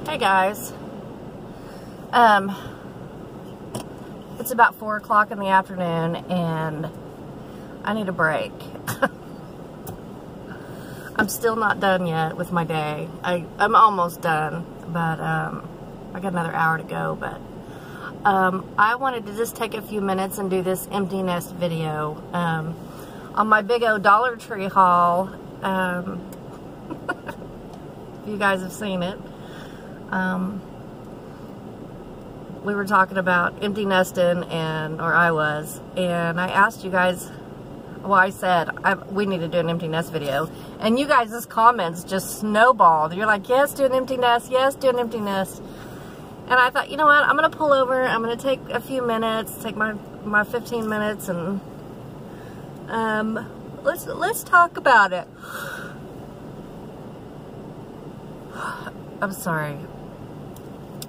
Hey guys, it's about 4 o'clock in the afternoon and I need a break. I'm still not done yet with my day. I'm almost done, but I got another hour to go. But I wanted to just take a few minutes and do this empty nest video on my big old Dollar Tree haul. You guys have seen it. We were talking about empty nesting, or I was, and I asked you guys, well, I said we need to do an empty nest video, and you guys' comments just snowballed. You're like, yes, do an empty nest, yes, do an empty nest. And I thought, you know what, I'm gonna pull over, I'm gonna take a few minutes, take my 15 minutes, and let's talk about it. I'm sorry.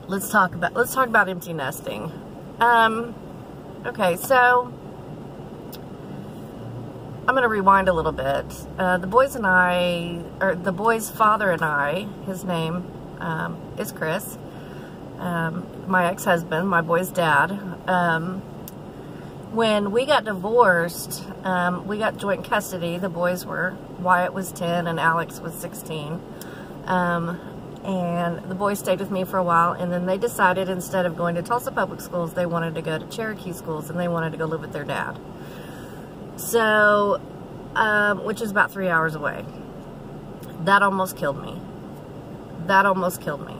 Let's talk about empty nesting. Okay, so I'm gonna rewind a little bit. The boy's father and I, his name is Chris, my ex-husband, my boy's dad. When we got divorced, we got joint custody. The boys were, Wyatt was 10 and Alex was 16. And the boys stayed with me for a while, and then they decided instead of going to Tulsa public schools, they wanted to go to Cherokee schools, and they wanted to go live with their dad. So, which is about 3 hours away. That almost killed me. That almost killed me.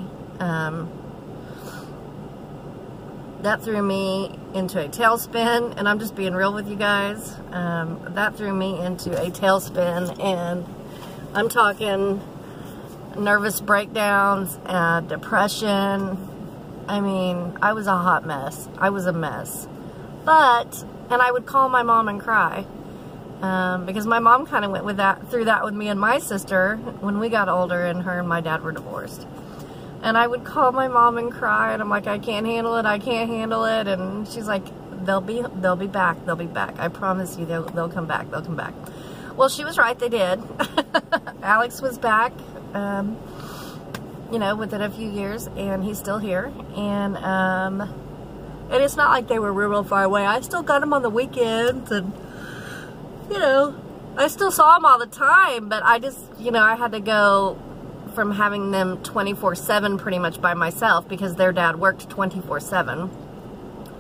That threw me into a tailspin, and I'm just being real with you guys. That threw me into a tailspin, and I'm talking nervous breakdowns, depression. I mean, I was a hot mess. I was a mess. And I would call my mom and cry, because my mom kind of went through that with me and my sister when we got older, and her and my dad were divorced. And I would call my mom and cry, and I'm like, I can't handle it. I can't handle it. And she's like, they'll be back. They'll be back. I promise you, they'll come back. They'll come back. Well, she was right. They did. Alex was back. You know, within a few years, and he's still here, and it's not like they were real far away. I still got him on the weekends, and you know, I still saw him all the time, but I just, you know, I had to go from having them 24/7 pretty much by myself, because their dad worked 24/7,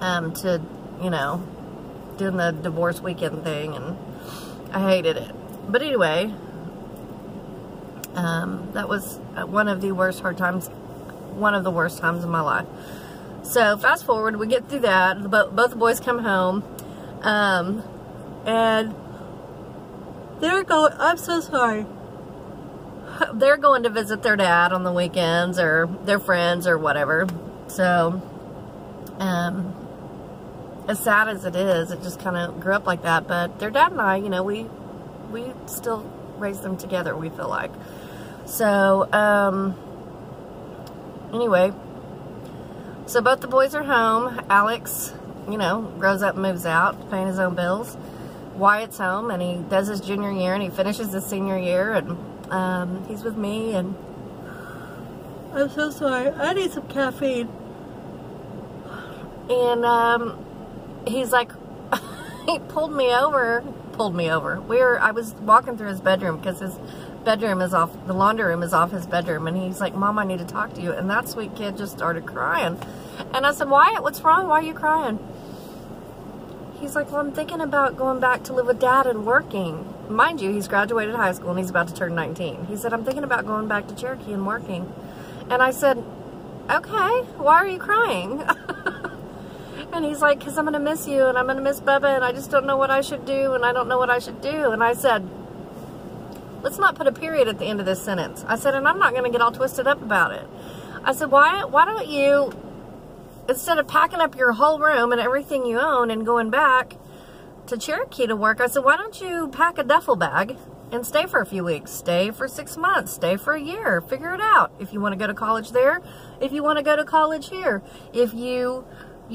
to, you know, doing the divorce weekend thing, and I hated it. But anyway, that was one of the worst times in my life. So fast forward, we get through that. Both the boys come home, and they're going. I'm so sorry. They're going to visit their dad on the weekends, or their friends, or whatever. So, as sad as it is, it just kind of grew up like that. But their dad and I, you know, we still raised them together, we feel like. So, anyway, so both the boys are home. Alex, you know, grows up and moves out, paying his own bills. Wyatt's home, and he does his junior year, and he finishes his senior year, and he's with me, and I'm so sorry. I need some caffeine. And he's like, he pulled me over. I was walking through his bedroom, because his bedroom is off, the laundry room is off his bedroom, and he's like, Mom, I need to talk to you. And that sweet kid just started crying. And I said, Wyatt, what's wrong? Why are you crying? He's like, well, I'm thinking about going back to live with Dad and working. Mind you, he's graduated high school and he's about to turn 19. He said, I'm thinking about going back to Cherokee and working. And I said, okay, why are you crying? And he's like, because I'm going to miss you, and I'm going to miss Bubba, and I just don't know what I should do, and I don't know what I should do. And I said, let's not put a period at the end of this sentence. I said, and I'm not going to get all twisted up about it. I said, why don't you, instead of packing up your whole room and everything you own and going back to Cherokee to work, I said, why don't you pack a duffel bag and stay for a few weeks, stay for 6 months, stay for a year, figure it out. If you want to go to college there, if you want to go to college here, if you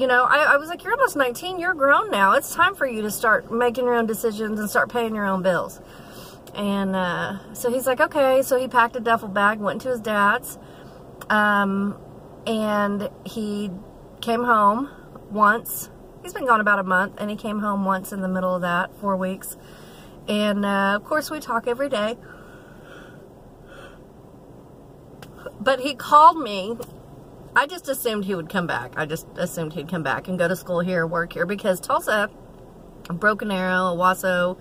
know, I was like, you're almost 19, you're grown now. It's time for you to start making your own decisions and start paying your own bills. And so he's like, okay. So he packed a duffel bag, went to his dad's, And he came home once. He's been gone about a month, and he came home once in the middle of that, 4 weeks. And, of course, we talk every day. But he called me. I just assumed he would come back. I just assumed he'd come back and go to school here, work here, because Tulsa, Broken Arrow, Owasso,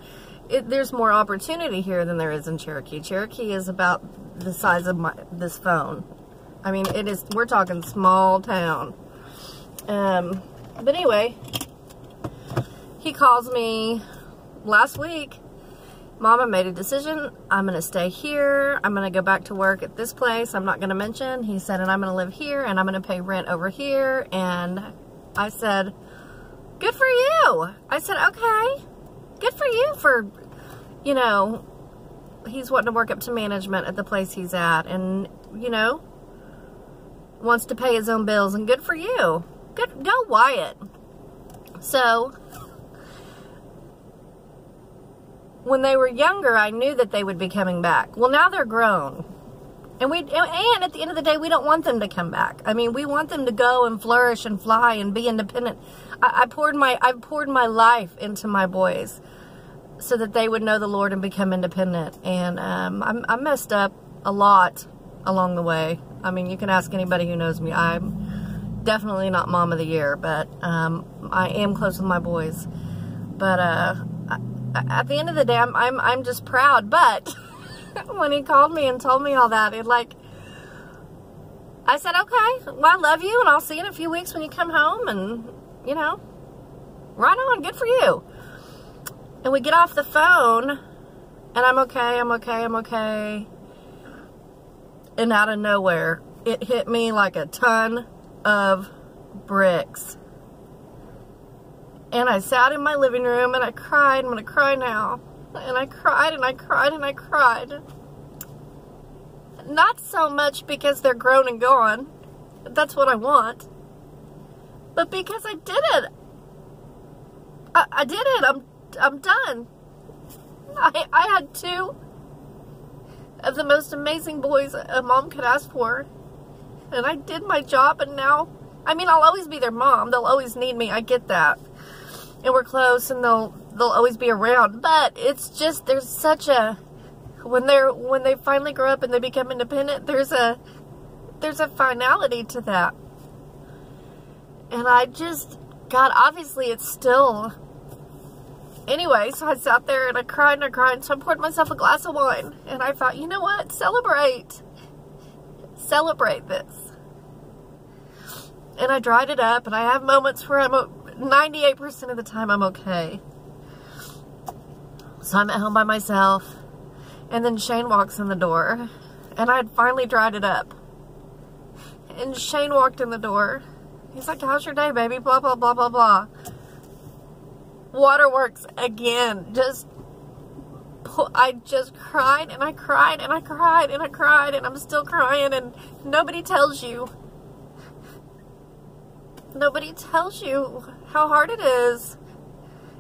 there's more opportunity here than there is in Cherokee. Cherokee is about the size of this phone. I mean, we're talking small town. But anyway, he calls me last week. Mama made a decision. I'm going to stay here. I'm going to go back to work at this place. I'm not going to mention. He said, and I'm going to live here, and I'm going to pay rent over here. And I said, good for you. I said, okay, good for you for, you know, he's wanting to work up to management at the place he's at, and, you know, wants to pay his own bills, and good for you. Good, go Wyatt. So, when they were younger, I knew that they would be coming back. Well, now they're grown. And at the end of the day, we don't want them to come back. I mean, we want them to go and flourish and fly and be independent. I've poured my life into my boys so that they would know the Lord and become independent. And I messed up a lot along the way. I mean, you can ask anybody who knows me. I'm definitely not mom of the year, but I am close with my boys. But at the end of the day, I'm just proud. But when he called me and told me all that, I said, okay, well, I love you, and I'll see you in a few weeks when you come home, and, you know, right on, good for you. And we get off the phone, and I'm okay. And out of nowhere, it hit me like a ton of bricks. And I sat in my living room and I cried. I'm going to cry now. And I cried and I cried and I cried. Not so much because they're grown and gone. That's what I want. But because I did it. I did it. I'm done. I had two of the most amazing boys a mom could ask for. And I did my job, and now, I mean, I'll always be their mom. They'll always need me. I get that. And we're close, and they'll always be around. But it's just, there's such a, when they finally grow up and they become independent, there's a finality to that. And I just, God, obviously it's still, anyway, so I sat there and I cried and I cried. So I poured myself a glass of wine, and I thought, you know what, celebrate this. And I dried it up, and I have moments where 98% of the time I'm okay. So I'm at home by myself, and then Shane walks in the door, and I had finally dried it up. And Shane walked in the door. He's like, how's your day, baby? Blah, blah, blah, blah, blah. Waterworks again. I just cried, and I cried, and I cried, and I cried, and I'm still crying, and nobody tells you. Nobody tells you how hard it is.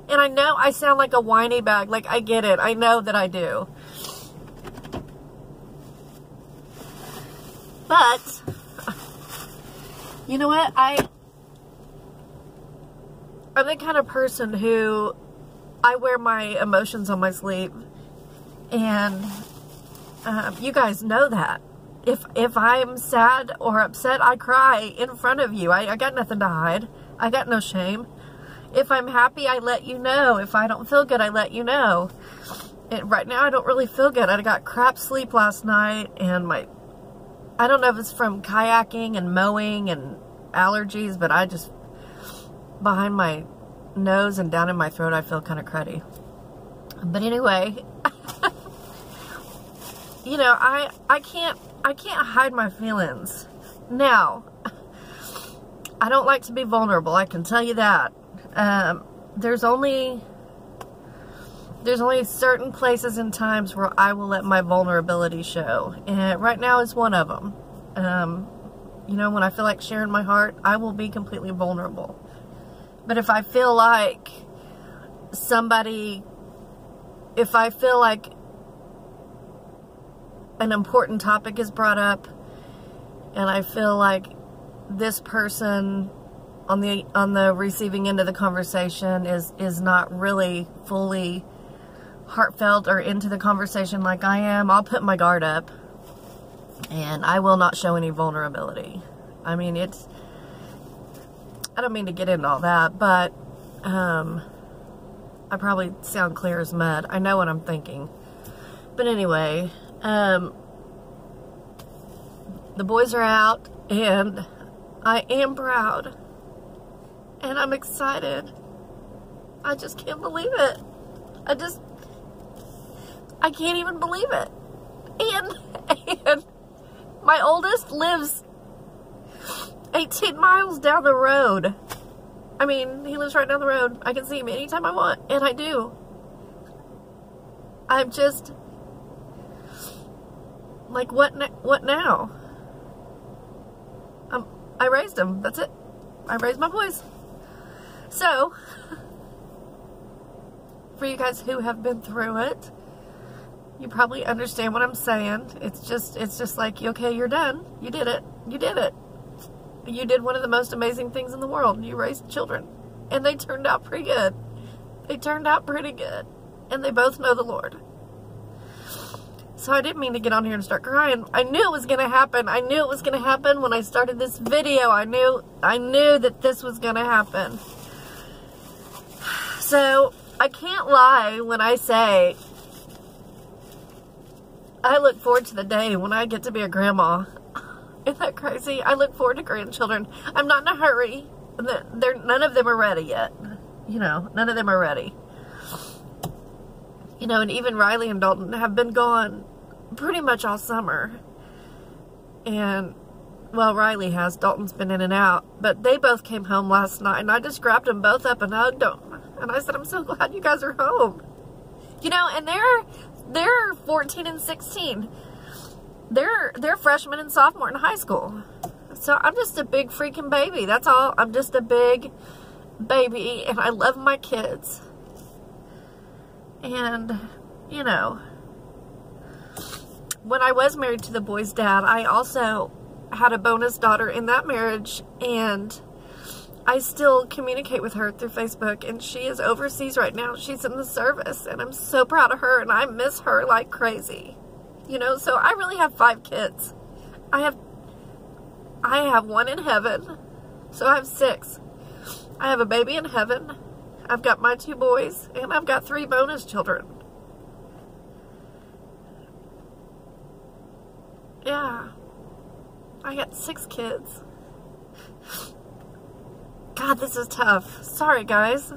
And I know I sound like a whiny bag. Like, I get it. I know that I do. But, you know what? I'm the kind of person who, I wear my emotions on my sleeve. And you guys know that. If I'm sad or upset, I cry in front of you. I got nothing to hide. I got no shame. If I'm happy, I let you know. If I don't feel good, I let you know. And right now, I don't really feel good. I got crap sleep last night, and I don't know if it's from kayaking and mowing and allergies, but I just, behind my nose and down in my throat, I feel kind of cruddy. But anyway, you know, I can't hide my feelings. Now, I don't like to be vulnerable, I can tell you that. There's only certain places and times where I will let my vulnerability show. And right now is one of them. You know, when I feel like sharing my heart, I will be completely vulnerable. But if I feel like an important topic is brought up, And I feel like this person on the receiving end of the conversation is not really fully heartfelt or into the conversation like I am. I'll put my guard up, and I will not show any vulnerability. I mean, I don't mean to get into all that, but I probably sound clear as mud. I know what I'm thinking. But anyway, the boys are out, and I am proud, and I'm excited. I just can't believe it. I can't even believe it. And my oldest lives 18 miles down the road. I mean, he lives right down the road. I can see him anytime I want, and I do. I'm just like, what now? I raised them. That's it. I raised my boys. So, for you guys who have been through it, you probably understand what I'm saying. It's just like, okay, you're done. You did it. You did it. You did one of the most amazing things in the world. You raised children, and they turned out pretty good. They turned out pretty good, and they both know the Lord. So I didn't mean to get on here and start crying. I knew it was going to happen. I knew it was going to happen when I started this video. I knew that this was going to happen. So I can't lie when I say I look forward to the day when I get to be a grandma. Isn't that crazy? I look forward to grandchildren. I'm not in a hurry. None of them are ready yet. You know, none of them are ready. You know, and even Riley and Dalton have been gone pretty much all summer. And, well, Riley has. Dalton's been in and out. But they both came home last night, and I just grabbed them both up and hugged them. And I said, I'm so glad you guys are home. You know, and they're 14 and 16. They're freshmen and sophomore in high school. So I'm just a big freaking baby. That's all. I'm just a big baby, and I love my kids. And, you know, when I was married to the boy's dad, I also had a bonus daughter in that marriage, and I still communicate with her through Facebook, and she is overseas right now. She's in the service, and I'm so proud of her, and I miss her like crazy. You know, so I really have 5 kids. I have one in heaven, so I have 6. I have a baby in heaven. I've got my 2 boys, and I've got 3 bonus children. Yeah. I got 6 kids. God, this is tough. Sorry, guys.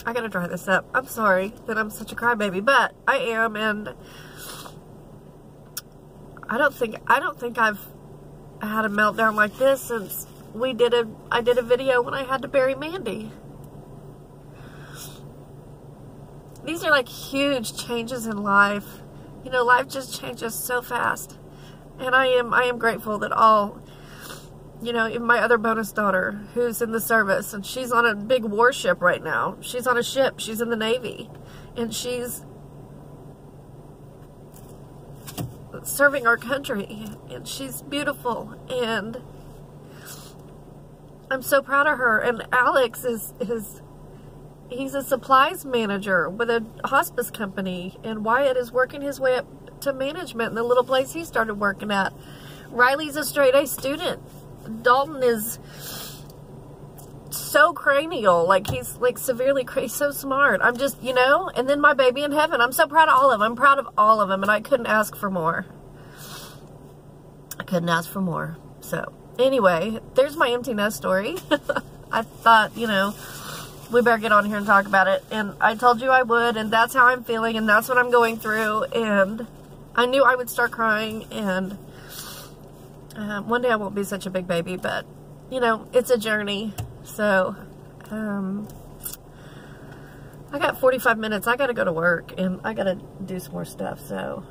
I gotta dry this up. I'm sorry that I'm such a crybaby, but I am, and I don't think I've had a meltdown like this since I did a video when I had to bury Mandy. These are like huge changes in life. You know, life just changes so fast. And I am grateful that all, you know, even my other bonus daughter who's in the service, and she's on a big warship right now. She's on a ship. She's in the Navy. And she's serving our country, and she's beautiful, and I'm so proud of her. And Alex he's a supplies manager with a hospice company, and Wyatt is working his way up to management in the little place he started working at. Riley's a straight A student. Dalton is so cranial, like he's like severely crazy, so smart. I'm just, you know, and then my baby in heaven. I'm so proud of all of them. I'm proud of all of them, and I couldn't ask for more. I couldn't ask for more. So anyway, there's my empty nest story. I thought, you know, we better get on here and talk about it, and I told you I would, and that's how I'm feeling, and that's what I'm going through, and I knew I would start crying, and one day I won't be such a big baby, but you know, it's a journey. So I got 45 minutes. I gotta go to work, and I gotta do some more stuff. So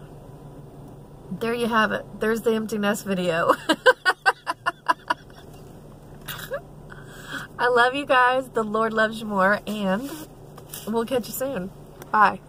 there you have it. There's the empty nest video. I love you guys. The Lord loves you more, and we'll catch you soon. Bye.